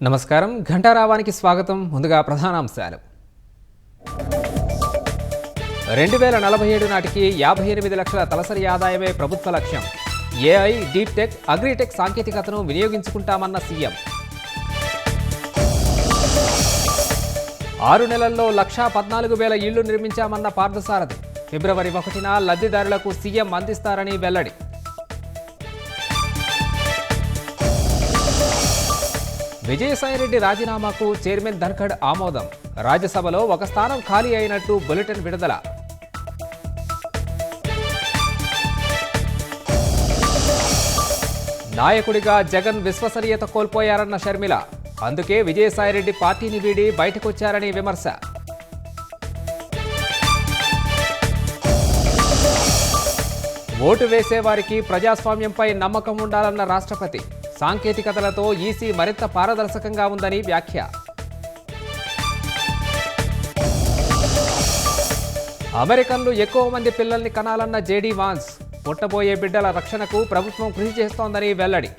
నమస్కారం ఘంటారావానికి స్వాగతం. ముందుగా ప్రధానాంశాలు. 2047 నాటికి 58 లక్షల తలసరి ఆదాయమే ప్రభుత్వ లక్ష్యం. ఏఐ, డీప్ టెక్, అగ్రిటెక్ సాంకేతికతను వినియోగించుకుంటామన్న సీఎం. 6 నెలల్లో 1,14,000 ఇళ్లు నిర్మించామన్న పార్థసారథి. ఫిబ్రవరి 1న లబ్ధిదారులకు సీఎం అందిస్తారని వెల్లడి. విజయసాయిరెడ్డి రాజీనామాకు చైర్మన్ ధన్ఖడ్ ఆమోదం. రాజ్యసభలో ఒక స్థానం ఖాళీ అయినట్టు బులెటిన్ విడుదల. నాయకుడిగా జగన్ విశ్వసనీయత కోల్పోయారన్న షర్మిల. అందుకే విజయసాయిరెడ్డి పార్టీని వీడి బయటకొచ్చారని విమర్శ. ఓటు వేసేవారికి ప్రజాస్వామ్యంపై నమ్మకం ఉండాలన్న రాష్ట్రపతి. సాంకేతికతలతో ఈసీ మరింత పారదర్శకంగా ఉందని వ్యాఖ్య. అమెరికన్లు ఎక్కువ మంది పిల్లల్ని కనాలన్న జేడీ వాన్స్. పుట్టబోయే బిడ్డల రక్షణకు ప్రభుత్వం కృషి చేస్తోందని వెల్లడి.